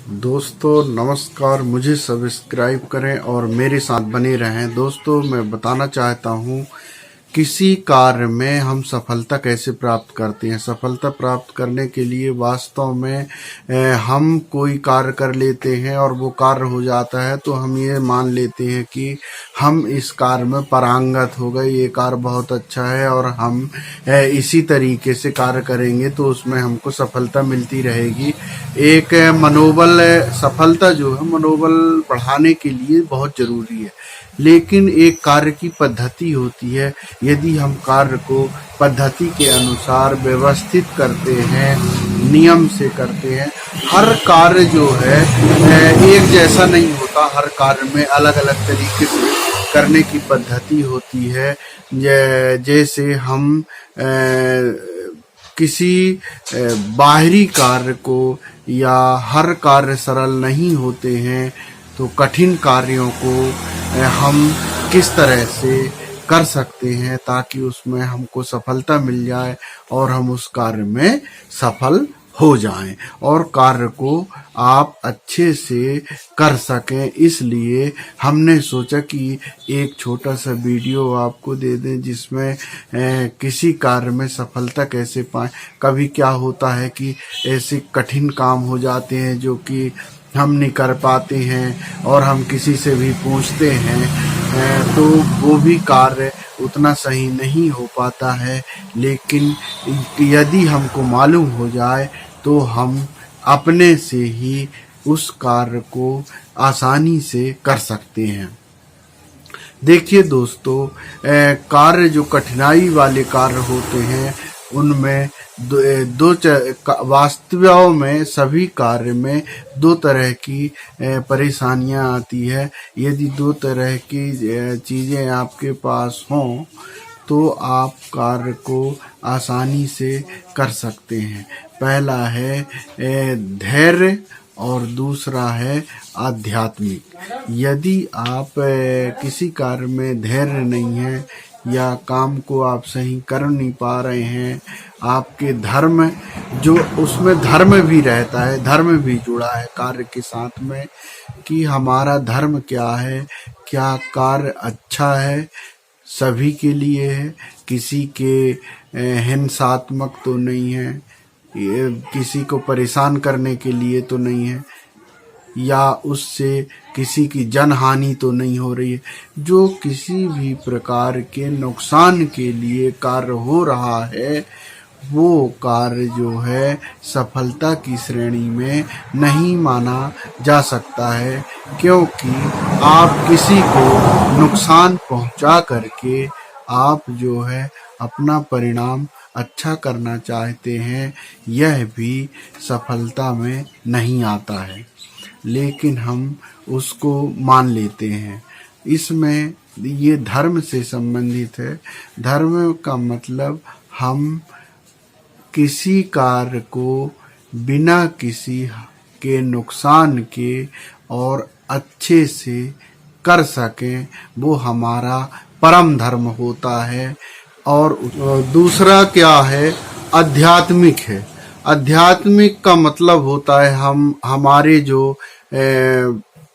दोस्तों नमस्कार। मुझे सब्सक्राइब करें और मेरे साथ बने रहें। दोस्तों मैं बताना चाहता हूँ किसी कार्य में हम सफलता कैसे प्राप्त करते हैं। सफलता प्राप्त करने के लिए वास्तव में हम कोई कार्य कर लेते हैं और वो कार्य हो जाता है तो हम ये मान लेते हैं कि हम इस कार्य में पारंगत हो गए, ये कार्य बहुत अच्छा है और हम इसी तरीके से कार्य करेंगे तो उसमें हमको सफलता मिलती रहेगी। एक मनोबल, सफलता जो है मनोबल बढ़ाने के लिए बहुत जरूरी है, लेकिन एक कार्य की पद्धति होती है। यदि हम कार्य को पद्धति के अनुसार व्यवस्थित करते हैं, नियम से करते हैं, हर कार्य जो है एक जैसा नहीं होता, हर कार्य में अलग अलग तरीके से करने की पद्धति होती है। जैसे हम किसी बाहरी कार्य को, या हर कार्य सरल नहीं होते हैं, तो कठिन कार्यों को हम किस तरह से कर सकते हैं ताकि उसमें हमको सफलता मिल जाए और हम उस कार्य में सफल हो जाएं और कार्य को आप अच्छे से कर सकें। इसलिए हमने सोचा कि एक छोटा सा वीडियो आपको दे दें जिसमें किसी कार्य में सफलता कैसे पाएं। कभी क्या होता है कि ऐसे कठिन काम हो जाते हैं जो कि हम नहीं कर पाते हैं और हम किसी से भी पूछते हैं तो वो भी कार्य उतना सही नहीं हो पाता है। लेकिन यदि हमको मालूम हो जाए तो हम अपने से ही उस कार्य को आसानी से कर सकते हैं। देखिए दोस्तों, कार्य जो कठिनाई वाले कार्य होते हैं उनमें वास्तव में सभी कार्य में दो तरह की परेशानियां आती है। यदि दो तरह की चीजें आपके पास हों तो आप कार्य को आसानी से कर सकते हैं। पहला है धैर्य और दूसरा है आध्यात्मिक। यदि आप किसी कार्य में धैर्य नहीं है या काम को आप सही कर नहीं पा रहे हैं, आपके धर्म जो उसमें धर्म भी रहता है, धर्म भी जुड़ा है कार्य के साथ में कि हमारा धर्म क्या है, क्या कार्य अच्छा है, सभी के लिए है, किसी के हिंसात्मक तो नहीं है, किसी को परेशान करने के लिए तो नहीं है, या उससे किसी की जनहानि तो नहीं हो रही है। जो किसी भी प्रकार के नुकसान के लिए कार्य हो रहा है वो कार्य जो है सफलता की श्रेणी में नहीं माना जा सकता है, क्योंकि आप किसी को नुकसान पहुंचा करके आप जो है अपना परिणाम अच्छा करना चाहते हैं, यह भी सफलता में नहीं आता है, लेकिन हम उसको मान लेते हैं। इसमें ये धर्म से संबंधित है। धर्म का मतलब हम किसी कार्य को बिना किसी के नुकसान के और अच्छे से कर सकें, वो हमारा परम धर्म होता है। और दूसरा क्या है, आध्यात्मिक है। आध्यात्मिक का मतलब होता है हम हमारे जो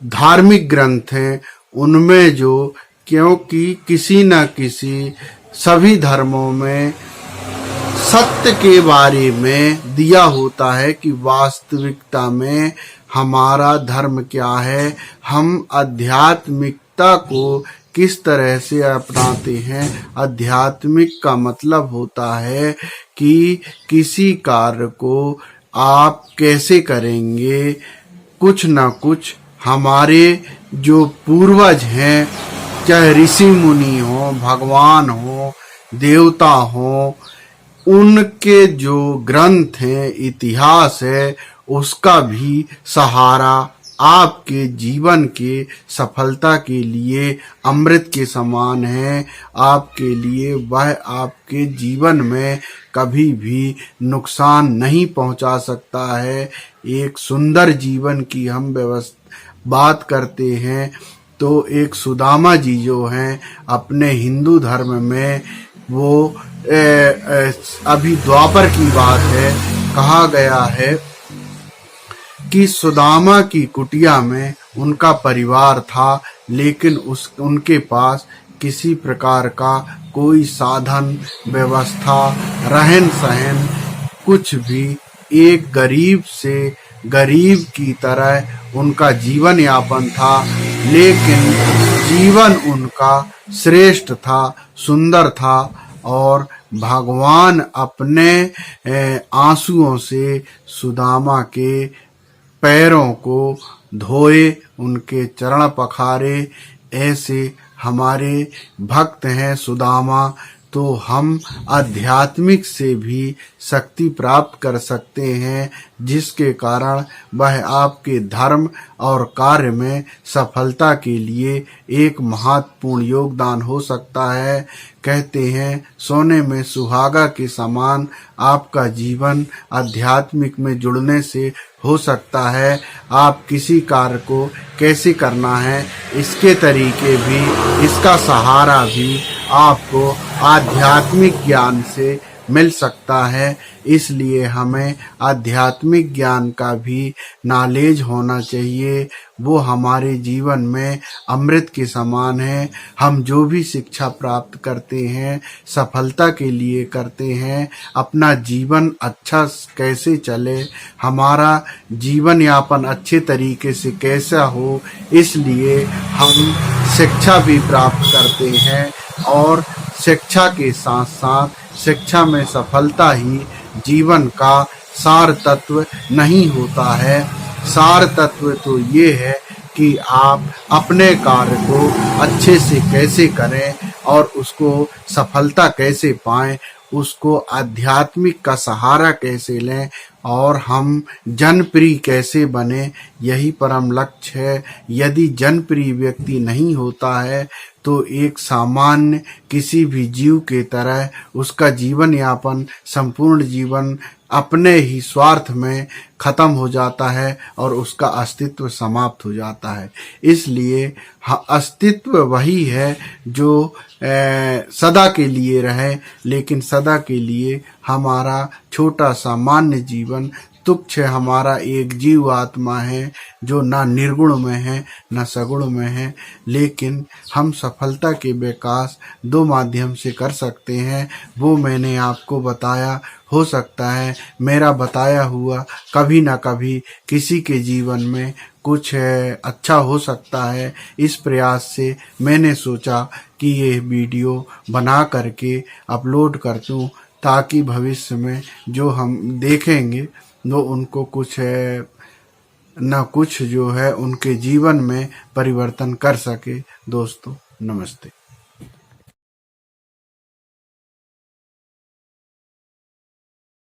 धार्मिक ग्रंथ हैं उनमें जो, क्योंकि किसी न किसी सभी धर्मों में सत्य के बारे में दिया होता है कि वास्तविकता में हमारा धर्म क्या है, हम आध्यात्मिकता को किस तरह से अपनाते हैं। आध्यात्मिक का मतलब होता है कि किसी कार्य को आप कैसे करेंगे, कुछ न कुछ हमारे जो पूर्वज हैं, चाहे ऋषि मुनि हो, भगवान हो, देवता हो, उनके जो ग्रंथ हैं, इतिहास है, उसका भी सहारा आपके जीवन के सफलता के लिए अमृत के समान है। आपके लिए वह आपके जीवन में कभी भी नुकसान नहीं पहुंचा सकता है। एक सुंदर जीवन की हम बात करते हैं तो एक सुदामा जी जो हैं अपने हिंदू धर्म में, वो अभी द्वापर की बात है, कहा गया है कि सुदामा की कुटिया में उनका परिवार था, लेकिन उनके पास किसी प्रकार का कोई साधन, व्यवस्था, रहन सहन कुछ भी, एक गरीब से गरीब की तरह उनका जीवन यापन था। लेकिन जीवन उनका श्रेष्ठ था, सुंदर था, और भगवान अपने आंसुओं से सुदामा के पैरों को धोए, उनके चरण पखारे। ऐसे हमारे भक्त हैं सुदामा, तो हम आध्यात्मिक से भी शक्ति प्राप्त कर सकते हैं, जिसके कारण वह आपके धर्म और कार्य में सफलता के लिए एक महत्वपूर्ण योगदान हो सकता है। कहते हैं सोने में सुहागा के समान आपका जीवन आध्यात्मिक में जुड़ने से हो सकता है। आप किसी कार्य को कैसे करना है, इसके तरीके भी, इसका सहारा भी आपको आध्यात्मिक ज्ञान से मिल सकता है। इसलिए हमें आध्यात्मिक ज्ञान का भी नॉलेज होना चाहिए। वो हमारे जीवन में अमृत के समान है। हम जो भी शिक्षा प्राप्त करते हैं सफलता के लिए करते हैं। अपना जीवन अच्छा कैसे चले, हमारा जीवन यापन अच्छे तरीके से कैसा हो, इसलिए हम शिक्षा भी प्राप्त करते हैं। और शिक्षा के साथ साथ शिक्षा में सफलता ही जीवन का सार तत्व नहीं होता है। सार तत्व तो ये है कि आप अपने कार्य को अच्छे से कैसे करें और उसको सफलता कैसे पाएं, उसको आध्यात्मिक का सहारा कैसे लें और हम जनप्रिय कैसे बने, यही परम लक्ष्य है। यदि जनप्रिय व्यक्ति नहीं होता है तो एक सामान्य किसी भी जीव के तरह उसका जीवन यापन, संपूर्ण जीवन अपने ही स्वार्थ में खत्म हो जाता है और उसका अस्तित्व समाप्त हो जाता है। इसलिए अस्तित्व वही है जो सदा के लिए रहे, लेकिन सदा के लिए हमारा छोटा सामान्य जीवन तुच्छ हमारा एक जीव आत्मा है जो ना निर्गुण में है ना सगुण में है। लेकिन हम सफलता के विकास दो माध्यम से कर सकते हैं, वो मैंने आपको बताया। हो सकता है मेरा बताया हुआ कभी ना कभी किसी के जीवन में कुछ अच्छा हो सकता है। इस प्रयास से मैंने सोचा कि ये वीडियो बना करके अपलोड कर दूं, ताकि भविष्य में जो हम देखेंगे वो उनको कुछ न कुछ जो है उनके जीवन में परिवर्तन कर सके। दोस्तों नमस्ते।